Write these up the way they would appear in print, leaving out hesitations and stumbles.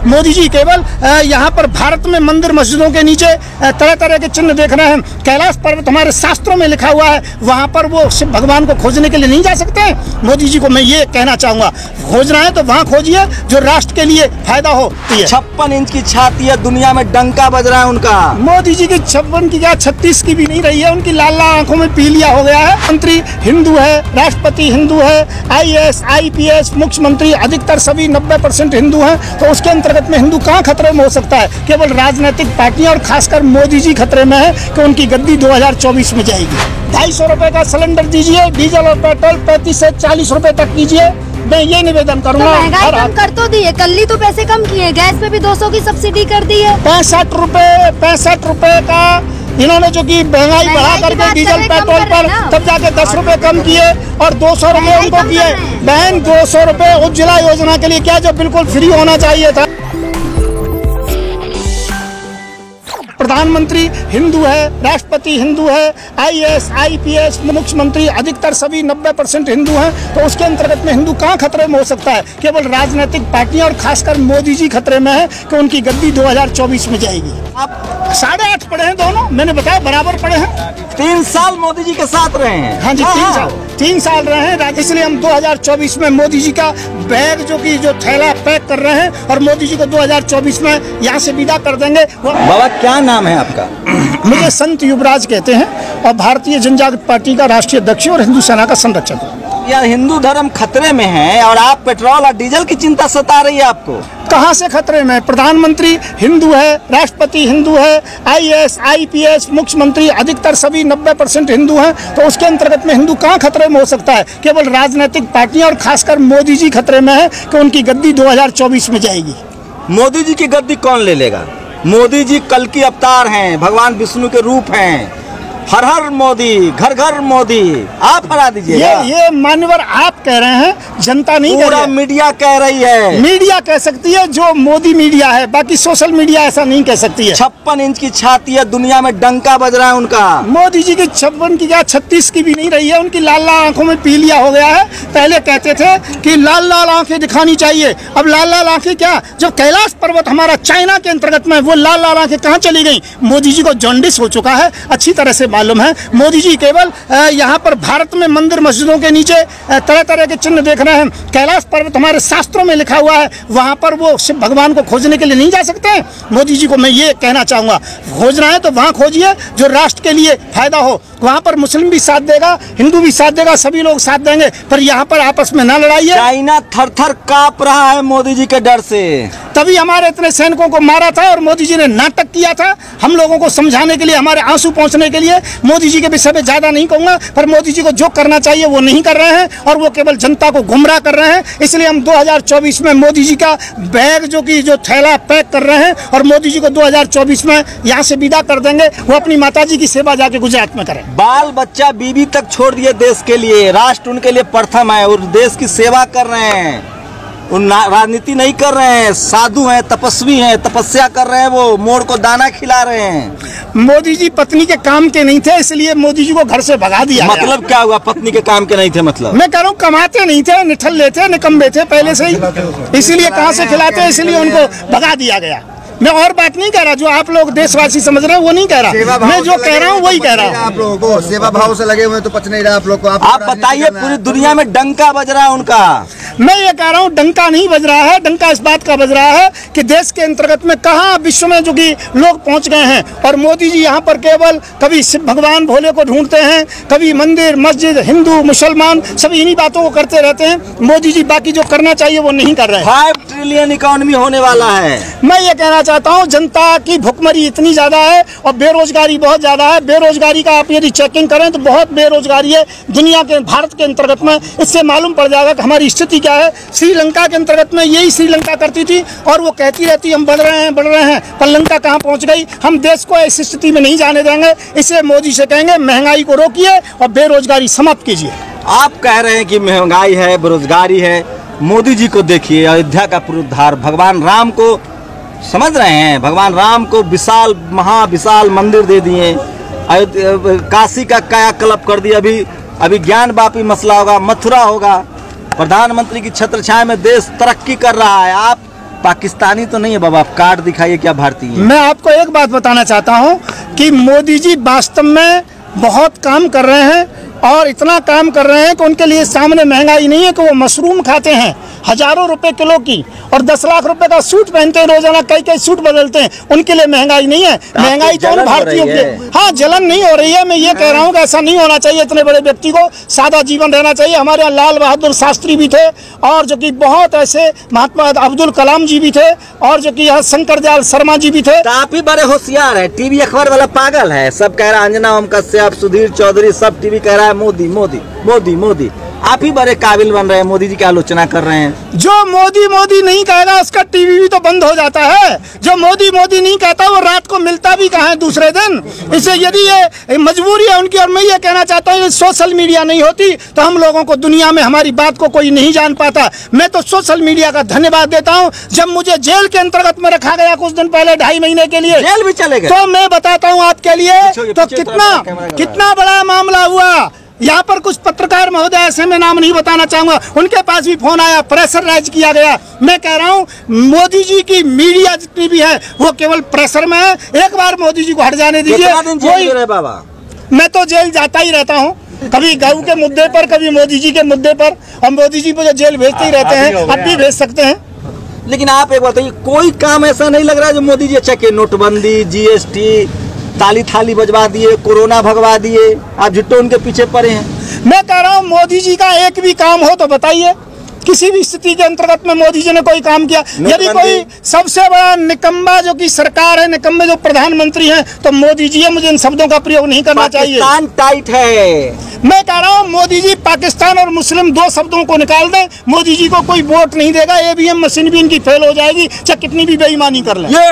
मोदी जी केवल यहाँ पर भारत में मंदिर मस्जिदों के नीचे तरह तरह के चिन्ह देख रहे हैं। कैलाश पर्वत हमारे शास्त्रों में लिखा हुआ है, वहाँ पर वो शिव भगवान को खोजने के लिए नहीं जा सकते हैं। मोदी जी को मैं ये कहना चाहूँगा, खोजना है तो वहाँ खोजिए जो राष्ट्र के लिए फायदा हो। 56 इंच की छाती है, दुनिया में डंका बज रहा है उनका। मोदी जी की 56 की क्या 36 की भी नहीं रही है, उनकी लाल लाल आंखों में पीलिया हो गया है। मंत्री हिंदू है, राष्ट्रपति हिंदू है, IAS IPS मुख्यमंत्री अधिकतर सभी 90% हिंदू हैं, तो उसके अंतर्गत में हिंदू कहाँ खतरे में हो सकता है? केवल राजनीतिक पार्टियां और खासकर मोदी जी खतरे में है कि उनकी गद्दी 2024 में जाएगी। 250 रुपए का सिलेंडर दीजिए, डीजल और पेट्रोल 35 से 40 रुपए तक कीजिए। मैं ये निवेदन करूंगा। तो महंगाई कम कर तो दिए, कल ही तो पैसे कम किए, गैस पे भी 200 की सब्सिडी कर दी है। 65 रुपए का इन्होंने जो कि महंगाई बढ़ा करके डीजल पेट्रोल पर तब जाके 10 रुपए कम किए और 200 रुपए उनको किए। बहन 200 रुपए उज्ज्वला योजना के लिए क्या, जो बिल्कुल फ्री होना चाहिए था। प्रधानमंत्री हिंदू है, राष्ट्रपति हिंदू है, IAS IPS मुख्यमंत्री अधिकतर सभी 90% हिंदू हैं, तो उसके अंतर्गत में हिंदू कहाँ खतरे में हो सकता है? केवल राजनीतिक पार्टियां और खासकर मोदी जी खतरे में है कि उनकी गद्दी 2024 में जाएगी। आप 8.5 पढ़े हैं दोनों, मैंने बताया बराबर पढ़े हैं। 3 साल मोदी जी के साथ रहे हैं। हाँ जी, 3 साल रहे हैं, इसलिए हम 2024 में मोदी जी का बैग जो थैला पैक कर रहे हैं और मोदी जी को 2024 में यहाँ से विदा कर देंगे। बाबा क्या नाम है आपका? मुझे संत युवराज कहते हैं और भारतीय जनजागृति पार्टी का राष्ट्रीय अध्यक्ष और हिंदू सेना का संरक्षक हूँ। यार हिंदू धर्म खतरे में है और आप पेट्रोल और डीजल की चिंता सता रही है आपको। कहाँ से खतरे में? प्रधानमंत्री हिंदू है, राष्ट्रपति हिंदू है, IAS IPS मुख्यमंत्री अधिकतर सभी 90% हिंदू हैं, तो उसके अंतर्गत में हिंदू कहाँ खतरे में हो सकता है? केवल राजनीतिक पार्टियां और खासकर मोदी जी खतरे में है कि उनकी गद्दी 2024 में जाएगी। मोदी जी की गद्दी कौन ले लेगा? मोदी जी कल की अवतार हैं, भगवान विष्णु के रूप हैं। हर हर मोदी, घर घर मोदी, आप हरा दीजिए। ये मान्यवर आप कह रहे हैं, जनता नहीं कह रही है। पूरा मीडिया कह रही है। मीडिया कह सकती है, जो मोदी मीडिया है, बाकी सोशल मीडिया ऐसा नहीं कह सकती है। 56 इंच की छाती है, दुनिया में डंका बज रहा है उनका। मोदी जी की 56 की क्या 36 की भी नहीं रही है, उनकी लाल लाल आंखों में पीलिया हो गया है। पहले कहते थे कि लाल लाल आंखें दिखानी चाहिए, अब लाल लाल आंखें क्या, जब कैलाश पर्वत हमारा चाइना के अंतर्गत में, वो लाल लाल आंखें कहाँ चली गई? मोदी जी को जॉन्डिस हो चुका है, अच्छी तरह से मालूम है। मोदी जी केवल यहाँ पर भारत में मंदिर मस्जिदों के नीचे तरह तरह के चिन्ह देख रहे हैं। कैलाश पर्वत हमारे शास्त्रों में लिखा हुआ है, वहाँ पर वो शिव भगवान को खोजने के लिए नहीं जा सकते हैं। मोदी जी को मैं ये कहना चाहूँगा, खोजना है तो वहाँ खोजिए जो राष्ट्र के लिए फायदा हो। वहाँ पर मुस्लिम भी साथ देगा, हिंदू भी साथ देगा, सभी लोग साथ देंगे, पर यहाँ पर आपस में ना लड़ाइए। चाइना थर थर काँप रहा है मोदी जी के डर से, तभी हमारे इतने सैनिकों को मारा था और मोदी जी ने नाटक किया था हम लोगों को समझाने के लिए, हमारे आंसू पहुंचने के लिए। मोदी जी के विषय में ज्यादा नहीं कहूंगा, पर मोदी जी को जो करना चाहिए वो नहीं कर रहे हैं और वो केवल जनता को गुमराह कर रहे हैं। इसलिए हम 2024 में मोदी जी का बैग जो थैला पैक कर रहे हैं और मोदी जी को 2024 में यहाँ से विदा कर देंगे। वो अपनी माता जी की सेवा जाके गुजरात में करें। बाल बच्चा बीबी तक छोड़ दिए देश के लिए, राष्ट्र उनके लिए प्रथम है और देश की सेवा कर रहे हैं। राजनीति नहीं कर रहे हैं, साधु हैं, तपस्वी हैं, तपस्या कर रहे हैं, वो मोर को दाना खिला रहे हैं। मोदी जी पत्नी के काम के नहीं थे, इसलिए मोदी जी को घर से भगा दिया। मतलब क्या हुआ? पत्नी के काम के नहीं थे मतलब? मैं कह रहा हूँ कमाते नहीं थे, निठल्ले थे, निकम्बे थे पहले से ही, इसलिए कहाँ से खिलाते, इसलिए उनको भगा दिया गया। मैं और बात नहीं कह रहा, जो आप लोग देशवासी समझ रहे हैं वो नहीं कह रहा, मैं जो कह रहा हूँ वही कह रहा हूँ। आप लोगों को सेवा भाव से लगे हुए तो पच नहीं रहा आप लोग को। आप बताइए, पूरी दुनिया में डंका बज रहा है उनका। मैं ये कह रहा हूँ डंका नहीं बज रहा है, डंका इस बात का बज रहा है कि देश के अंतर्गत में कहाँ विश्व में जो कि लोग पहुँच गए हैं और मोदी जी यहाँ पर केवल कभी शिव भगवान भोले को ढूंढते हैं, कभी मंदिर मस्जिद हिंदू मुसलमान सभी इन्हीं बातों को करते रहते हैं। मोदी जी बाकी जो करना चाहिए वो नहीं कर रहे। 5 ट्रिलियन इकोनॉमी होने वाला है। मैं ये कहना चाहता हूँ, जनता की भुखमरी इतनी ज्यादा है और बेरोजगारी बहुत ज्यादा है। बेरोजगारी का आप यदि चेकिंग करें तो बहुत बेरोजगारी है दुनिया के, भारत के अंतर्गत में। इससे मालूम पड़ जाएगा कि हमारी स्थिति क्या है। श्रीलंका के अंतर्गत में यही श्रीलंका करती थी और वो कहती रहती हम बढ़ रहे हैं, पर लंका कहाँ पहुँच गई। हम देश को ऐसी स्थिति में नहीं जाने देंगे, इसलिए मोदी से कहेंगे महंगाई को रोकिए और बेरोजगारी समाप्त कीजिए। आप कह रहे हैं कि महंगाई है, बेरोजगारी है, मोदी जी को देखिए, अयोध्या का पुनरुद्धार, भगवान राम को समझ रहे हैं, भगवान राम को विशाल महाविशाल मंदिर दे दिए, काशी का कायाकल्प कर दिया। अभी ज्ञान वापी मसला होगा, मथुरा होगा। प्रधानमंत्री की छत्रछाया में देश तरक्की कर रहा है। आप पाकिस्तानी तो नहीं है बाबा, आप कार्ड दिखाइए क्या भारतीय है। मैं आपको एक बात बताना चाहता हूं कि मोदी जी वास्तव में बहुत काम कर रहे हैं और इतना काम कर रहे हैं कि उनके लिए सामने महंगाई नहीं है कि वो मशरूम खाते हैं हजारों रुपए किलो की और 10 लाख रुपए का सूट पहनते हैं रोजाना, कई सूट बदलते हैं। उनके लिए महंगाई नहीं है, महंगाई तो उन भारतीयों की। हाँ, जलन नहीं हो रही है। मैं ये कह रहा हूँ कि ऐसा नहीं होना चाहिए। इतने बड़े व्यक्ति को सादा जीवन रहना चाहिए। हमारे यहाँ लाल बहादुर शास्त्री भी थे और जो कि बहुत ऐसे महात्मा अब्दुल कलाम जी भी थे और जो कि यहाँ शंकर दयाल शर्मा जी भी थे। तो आप ही बड़े होशियार है, टीवी अखबार वाला पागल है, सब कह रहा है अंजना ओम कश्यप, सुधीर चौधरी, सब टीवी कह रहा है मोदी मोदी मोदी मोदी। आप ही बड़े काबिल बन रहे हैं, मोदी जी की आलोचना कर रहे हैं। जो मोदी मोदी नहीं कहेगा उसका टीवी भी तो बंद हो जाता है। जो मोदी मोदी नहीं कहता वो रात को मिलता भी कहाँ है दूसरे दिन। इससे यदि ये मजबूरी है उनकी, और मैं ये कहना चाहता हूँ सोशल मीडिया नहीं होती तो हम लोगों को दुनिया में हमारी बात को कोई नहीं जान पाता। मैं तो सोशल मीडिया का धन्यवाद देता हूँ। जब मुझे जेल के अंतर्गत में रखा गया कुछ दिन पहले 2.5 महीने के लिए, जेल भी चले गए, तो मैं बताता हूँ आपके लिए तो कितना बड़ा मामला हुआ। यहाँ पर कुछ पत्रकार महोदय ऐसे में नाम नहीं बताना चाहूंगा, उनके पास भी फोन आया, प्रेशराइज किया गया। मैं कह रहा हूँ मोदी जी की मीडिया जितनी भी है वो केवल प्रेशर में है। एक बार मोदी जी को हट जाने दीजिए। बाबा मैं तो जेल जाता ही रहता हूँ, कभी गऊ के मुद्दे पर, कभी मोदी जी के मुद्दे पर। हम मोदी जी को जेल भेजते ही रहते हैं, अब भी भेज सकते हैं। लेकिन आप एक बात बताइए, कोई काम ऐसा नहीं लग रहा है जो मोदी जी अच्छा किए? नोटबंदी, जीएसटी, ताली थाली बजवा दिए, कोरोना भगवा दिए, आप झुट्टो उनके पीछे पड़े हैं। मैं कह रहा हूँ मोदी जी का एक भी काम हो तो बताइए। किसी भी स्थिति के अंतर्गत में मोदी जी ने कोई काम किया? यदि कोई सबसे बड़ा निकम्मा जो कि सरकार है, निकम्मे जो प्रधानमंत्री हैं, तो मोदी जी है। मुझे इन शब्दों का प्रयोग नहीं करना चाहिए। पाकिस्तान टाइट है। मैं कह रहा हूँ मोदी जी पाकिस्तान और मुस्लिम 2 शब्दों को निकाल दें, मोदी जी को कोई वोट नहीं देगा। ईवीएम मशीन भी इनकी फेल हो जाएगी, चाहे कितनी भी बेईमानी कर लें। ये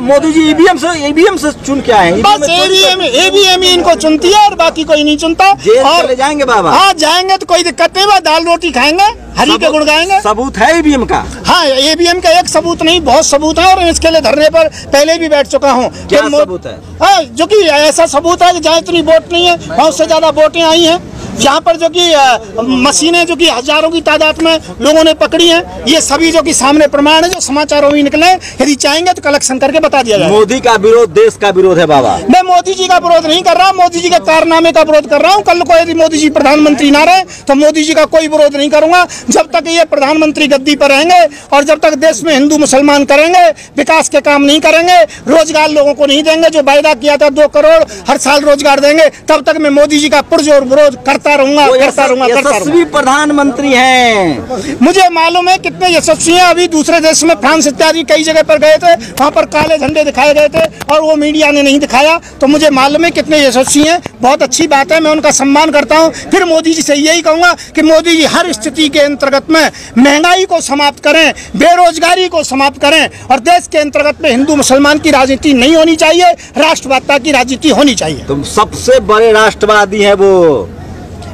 मोदी जी ईवीएम से चुन के आए हैं। बस ईवीएम ही इनको चुनती है और बाकी कोई नहीं चुनता। और ले जाएंगे बाबा। हाँ जाएंगे तो कोई दिक्कत नहीं, दाल रोटी खाएंगे, हरी के गुड़ गाएंगे। सबूत है ईवीएम का? हाँ, ईवीएम का एक सबूत नहीं, बहुत सबूत है और इसके लिए धरने पर पहले भी बैठ चुका हूँ। क्या सबूत है? हाँ, जो कि ऐसा सबूत है कि जहाँ इतनी वोट नहीं है, बहुत से ज्यादा वोटें आई हैं। जहाँ पर जो कि मशीनें जो कि हजारों की तादाद में लोगों ने पकड़ी हैं, ये सभी जो कि सामने प्रमाण है, जो समाचारों में निकले। यदि चाहेंगे तो कलेक्शन करके बता दिया जाए। मोदी का विरोध देश का विरोध है बाबा। मैं मोदी जी का विरोध नहीं कर रहा, मोदी जी के कारनामे का विरोध कर रहा हूँ। कल को यदि मोदी जी प्रधानमंत्री ना रहे तो मोदी जी का कोई विरोध नहीं करूंगा। जब तक ये प्रधानमंत्री गद्दी पर रहेंगे और जब तक देश में हिंदू मुसलमान करेंगे, विकास के काम नहीं करेंगे, रोजगार लोगों को नहीं देंगे, जो वायदा किया था 2 करोड़ हर साल रोजगार देंगे, तब तक मैं मोदी जी का पुरजोर विरोध करता रहूंगा। यशस्वी प्रधानमंत्री हैं। मुझे मालूम है कितने यशस्वी हैं। अभी दूसरे देश में फ्रांस इत्यादि कई जगह पर गए थे, वहाँ पर काले झंडे दिखाए गए थे और वो मीडिया ने नहीं दिखाया, तो मुझे मालूम है कितने यशस्वी हैं। बहुत अच्छी बात है, मैं उनका सम्मान करता हूँ। फिर मोदी जी से यही कहूँगा कि मोदी जी हर स्थिति के अंतर्गत में महंगाई को समाप्त करें, बेरोजगारी को समाप्त करें और देश के अंतर्गत में हिंदू मुसलमान की राजनीति नहीं होनी चाहिए, राष्ट्रवादिता की राजनीति होनी चाहिए। तुम सबसे बड़े राष्ट्रवादी है वो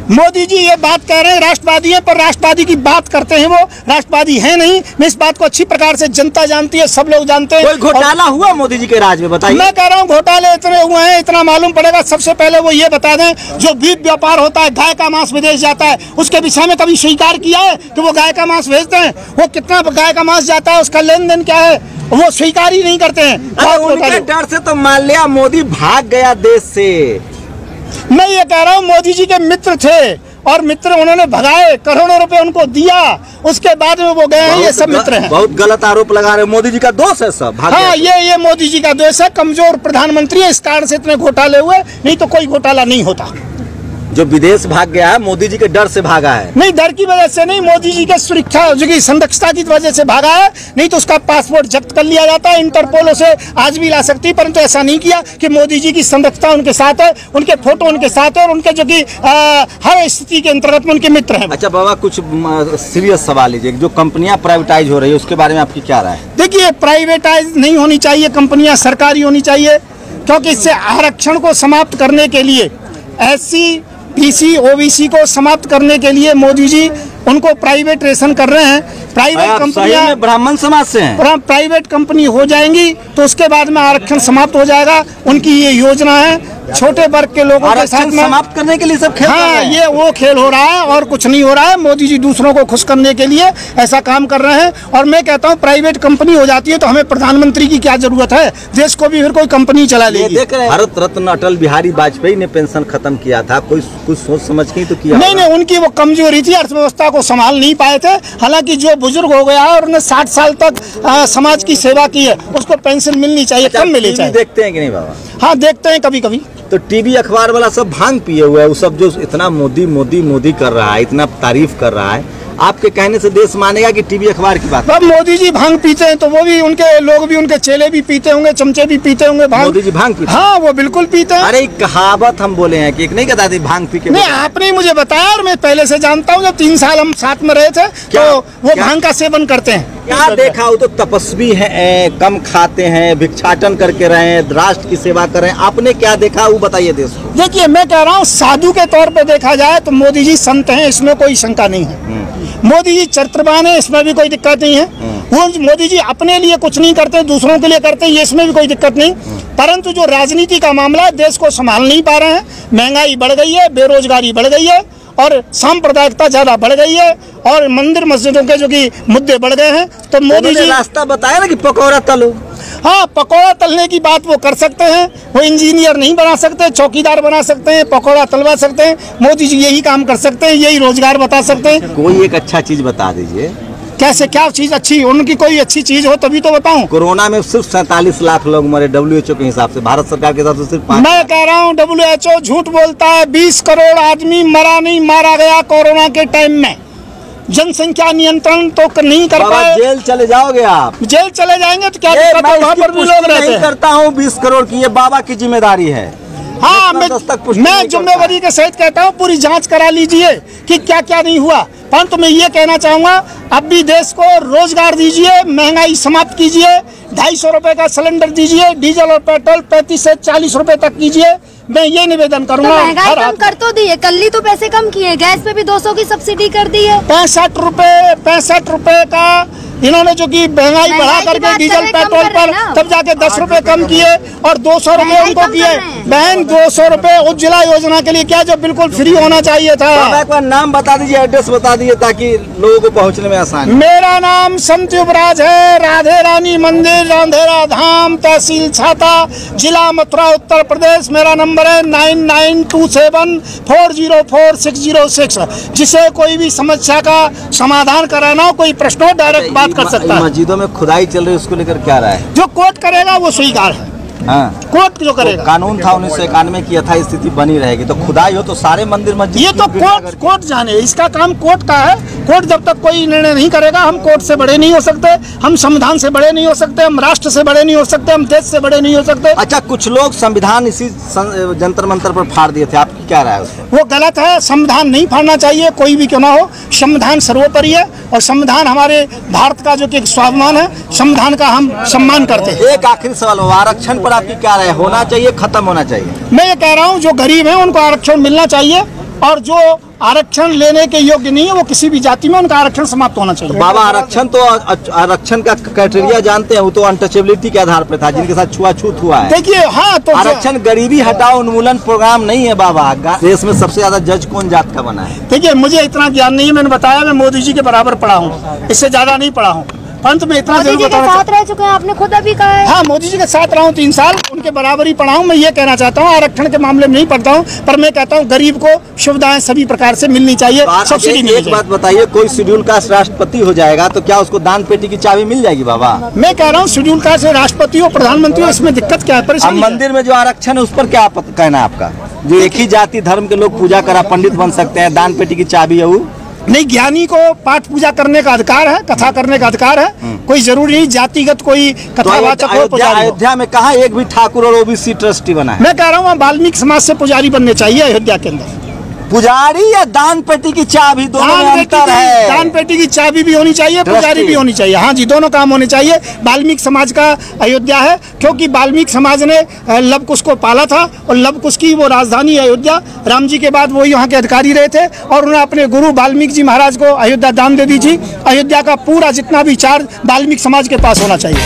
मोदी जी। ये बात कह रहे हैं राष्ट्रवादी है, पर राष्ट्रवादी की बात करते हैं, वो राष्ट्रवादी है नहीं। मैं इस बात को अच्छी प्रकार से जनता जानती है, सब लोग जानते हैं। कोई घोटाला हुआ मोदी जी के राज में? बताइए। मैं कह रहा हूँ घोटाले इतने हुए हैं, इतना मालूम पड़ेगा। सबसे पहले वो ये बता दें, जो बीफ व्यापार होता है, गाय का मांस विदेश जाता है, उसके विषय में कभी स्वीकार किया है कि वो गाय का मांस भेजते हैं? वो कितना गाय का मांस जाता है, उसका लेन देन क्या है, वो स्वीकार ही नहीं करते हैं। उनके डर से तो मान लिया मोदी भाग गया देश से। मैं ये कह रहा हूँ मोदी जी के मित्र थे और मित्र उन्होंने भगाए, करोड़ों रुपए उनको दिया, उसके बाद में वो गए हैं। ये सब मित्र हैं। बहुत गलत आरोप लगा रहे हैं, मोदी जी का दोष है सब। हाँ, ये मोदी जी का दोष है। कमजोर प्रधानमंत्री है, इस कारण से इतने घोटाले हुए, नहीं तो कोई घोटाला नहीं होता। जो विदेश भाग गया है मोदी जी के डर से भागा है। नहीं, डर की वजह से नहीं, मोदी जी के सुरक्षा जो की संरक्षता की वजह से भागा है। नहीं तो उसका पासपोर्ट जब्त कर लिया जाता है, इंटरपोल उसे आज भी ला सकती है, परंतु ऐसा नहीं किया कि मोदी जी की संरक्षता उनके साथ है, उनके फोटो उनके साथ है और उनके जो कि हर स्थिति के अंतर्गत में उनके मित्र हैं। अच्छा बाबा, कुछ सीरियस सवाल लीजिए, जो कंपनियां प्राइवेटाइज हो रही है उसके बारे में आपकी क्या राय है? देखिए, प्राइवेटाइज नहीं होनी चाहिए, कंपनियां सरकारी होनी चाहिए, क्योंकि इससे आरक्षण को समाप्त करने के लिए, SC BC OBC को समाप्त करने के लिए मोदी जी उनको प्राइवेटाइजेशन कर रहे हैं। प्राइवेट कंपनियां ब्राह्मण समाज से हैं। प्राइवेट कंपनी हो जाएंगी तो उसके बाद में आरक्षण समाप्त हो जाएगा। उनकी ये योजना है, छोटे वर्ग के लोगों के साथ में समाप्त करने के लिए सब खेल कर रहे हाँ, हैं। ये वो खेल हो रहा है और कुछ नहीं हो रहा है। मोदी जी दूसरों को खुश करने के लिए ऐसा काम कर रहे हैं। और मैं कहता हूँ प्राइवेट कंपनी हो जाती है तो हमें प्रधानमंत्री की क्या जरूरत है, देश को भी फिर कोई कंपनी चला ये लेगी। देख रहे हैं भारत रत्न अटल बिहारी वाजपेयी ने पेंशन खत्म किया था, कोई कुछ सोच समझ के ही तो किया नहीं होगा। नहीं, उनकी वो कमजोरी थी, अर्थव्यवस्था को संभाल नहीं पाए थे। हालांकि जो बुजुर्ग हो गया है और उन्हें 60 साल तक समाज की सेवा की है उसको पेंशन मिलनी चाहिए, अच्छा, कम मिलनी टीवी चाहिए। देखते हैं कि नहीं बाबा? हाँ, देखते हैं कभी कभी। तो टीवी अखबार वाला सब भांग पिए हुआ है, वो सब जो इतना मोदी मोदी मोदी कर रहा है, इतना तारीफ कर रहा है, आपके कहने से देश मानेगा कि टीवी अखबार की बात? अब मोदी जी भांग पीते हैं तो वो भी, उनके लोग भी, उनके चेले भी पीते होंगे, चमचे भी पीते होंगे भांग। मोदी जी भांग पीते? हाँ, वो बिल्कुल पीते हैं। अरे एक कहावत हम बोले हैं कि एक नहीं कहता थी भांग पी के? नहीं, आपने ही मुझे बताया और मैं पहले से जानता हूँ। जब 3 साल हम साथ में रहे थे तो वो भांग का सेवन करते हैं। क्या देखा? वो तो तपस्वी है, कम खाते हैं, भिक्षाटन करके रहे हैं, राष्ट्र की सेवा कर रहे हैं। आपने क्या देखा वो बताइए देश को। देखिए, मैं कह रहा हूँ साधु के तौर पे देखा जाए तो मोदी जी संत हैं, इसमें कोई शंका नहीं है। मोदी जी चरित्रवान है, इसमें भी कोई दिक्कत नहीं है। वो मोदी जी अपने लिए कुछ नहीं करते, दूसरों के लिए करते हैं, ये इसमें भी कोई दिक्कत नहीं। परंतु जो राजनीति का मामला है, देश को संभाल नहीं पा रहे हैं। महंगाई बढ़ गई है, बेरोजगारी बढ़ गई है और सांप्रदायिकता ज्यादा बढ़ गई है और मंदिर मस्जिदों के जो कि मुद्दे बढ़ गए हैं। तो मोदी जी रास्ता बताया ना कि पकौड़ा तलो। हाँ, पकौड़ा तलने की बात वो कर सकते हैं। वो इंजीनियर नहीं बना सकते, चौकीदार बना सकते हैं, पकौड़ा तलवा सकते हैं। मोदी जी यही काम कर सकते हैं, यही रोजगार बता सकते हैं। कोई एक अच्छा चीज बता दीजिए। कैसे, क्या चीज अच्छी? उनकी कोई अच्छी चीज हो तभी तो बताऊं। कोरोना में सिर्फ 47 लाख लोग मरे WHO के हिसाब से, भारत सरकार के हिसाब से सिर्फ 5। मैं कह रहा हूं WHO झूठ बोलता है। 20 करोड़ आदमी मरा नहीं, मारा गया कोरोना के टाइम में। जनसंख्या नियंत्रण तो नहीं कर पाए। जेल चले जाओगे आप? जेल चले जाएंगे तो क्या दिक्कत है? वहाँ पर भी लोग रहते नहीं हैं। करता हूँ 20 करोड़ की, ये बाबा की जिम्मेदारी है। हाँ, पुष्टि मैं नहीं जिम्मेवारी के सहित कहता हूँ पूरी जांच करा लीजिए कि क्या क्या नहीं हुआ। परंतु मैं ये कहना चाहूंगा, अब भी देश को रोजगार दीजिए, महंगाई समाप्त कीजिए। 250 रुपए का सिलेंडर दीजिए, डीजल और पेट्रोल 35 से 40 रुपए तक कीजिए। मैं ये निवेदन तो करूंगा। महंगाई कम कर तो दिए, कल तो पैसे कम किए, गैस पे भी 200 की सब्सिडी कर दी है। 65 रुपए का इन्होंने जो कि महंगाई बढ़ा करके डीजल पेट्रोल पर तब जाके 10 रुपए कम किए और 200 रुपए उनको किए। बहन, 200 रुपए उज्ज्वला योजना के लिए क्या, जो बिल्कुल फ्री होना चाहिए था। एक बार नाम बता दीजिए, एड्रेस बता दीजिए ताकि लोगों को पहुंचने में आसानी। मेरा नाम संत युवराज है, राधे रानी मंदिर, अंधेरा धाम, तहसील छाता, जिला मथुरा, उत्तर प्रदेश। मेरा नंबर है 9927404606। जिसे कोई भी समस्या का समाधान कराना हो, कोई प्रश्न हो, डायरेक्ट बात कर सकता है। मस्जिदों में खुदाई चल रही है, उसको लेकर क्या राय है? जो कोर्ट करेगा वो स्वीकार है। हाँ, कोर्ट जो करेगा। कानून था 1991 की यथास्थिति बनी रहेगी, तो खुदाई हो तो सारे मंदिर मस्जिद ये तो कोर्ट जाने, इसका काम कोर्ट का है। कोर्ट जब तक कोई निर्णय नहीं करेगा, हम कोर्ट से बड़े नहीं हो सकते, हम संविधान से बड़े नहीं हो सकते, हम राष्ट्र से बड़े नहीं हो सकते, हम देश से बड़े नहीं हो सकते। अच्छा, कुछ लोग संविधान इसी जंतर मंतर पर फाड़ दिए थे, आपकी क्या राय है उस पर? वो गलत है। संविधान नहीं फाड़ना चाहिए, कोई भी क्यों ना हो। संविधान सर्वोपरि है और संविधान हमारे भारत का जो कि एक स्वाभिमान है, संविधान का हम सम्मान करते हैं। एक आखिरी सवाल, आरक्षण पर आपकी क्या राय है? होना चाहिए, खत्म होना चाहिए? मैं ये कह रहा हूँ जो गरीब है उनको आरक्षण मिलना चाहिए और जो आरक्षण लेने के योग्य नहीं है वो किसी भी जाति में, उनका आरक्षण समाप्त होना चाहिए। तो बाबा, आरक्षण का क्राइटेरिया जानते हैं, वो तो अनटचेबिलिटी के आधार पर था, जिनके साथ छुआछूत हुआ है। देखिए, हाँ, तो आरक्षण गरीबी हटाओ उन्मूलन प्रोग्राम नहीं है बाबा। देश में सबसे ज्यादा जज कौन जात का बना है? देखिए, मुझे इतना ज्ञान नहीं है। मैंने बताया मैं मोदी जी के बराबर पढ़ा हूँ, इससे ज्यादा नहीं पढ़ा हूँ। परंतु मैं इतना जरूर बताना साथ रह चुके हैं, आपने खुद अभी कहा है। हाँ, मोदी जी के साथ रहा हूँ 3 साल, उनके बराबर ही पढ़ा हूँ। मैं ये कहना चाहता हूँ, आरक्षण के मामले में नहीं पढ़ता हूँ, पर मैं कहता हूँ गरीब को सुविधाएं सभी प्रकार से मिलनी चाहिए, सब्सिडी मिलनी चाहिए। एक बात बताइए, कोई शेड्यूल कास्ट राष्ट्रपति हो जाएगा तो क्या उसको दान पेटी की चाबी मिल जाएगी बाबा? मैं कह रहा हूँ शेड्यूल कास्ट से राष्ट्रपति हो, प्रधानमंत्री हो, इसमें दिक्कत क्या है, परेशानी? मंदिर में जो आरक्षण है उस पर क्या कहना है आपका? जो एक ही जाति धर्म के लोग पूजा करा पंडित बन सकते हैं, दान पेटी की चाबी है वो नहीं। ज्ञानी को पाठ पूजा करने का अधिकार है, कथा करने का अधिकार है। कोई जरूरी नहीं जातिगत कोई कथावाचक हो, पुजारी हो। अयोध्या में कहा एक भी ठाकुर और OBC ट्रस्टी बना है? मैं कह रहा हूँ वाल्मीकि समाज से पुजारी बनने चाहिए अयोध्या के अंदर। पुजारी या दान पेटी की चाबी, दोनों में अंतर है। दान पेटी की चाबी भी होनी चाहिए, पुजारी भी होनी चाहिए। हाँ जी, दोनों काम होने चाहिए। वाल्मीकि समाज का अयोध्या है, क्योंकि वाल्मीकि समाज ने लव कुश को पाला था और लव कुश की वो राजधानी अयोध्या। राम जी के बाद वो यहाँ के अधिकारी रहे थे और उन्होंने अपने गुरु वाल्मीकि जी महाराज को अयोध्या दान दे दी थी। अयोध्या का पूरा जितना भी चार्ज वाल्मीकि समाज के पास होना चाहिए।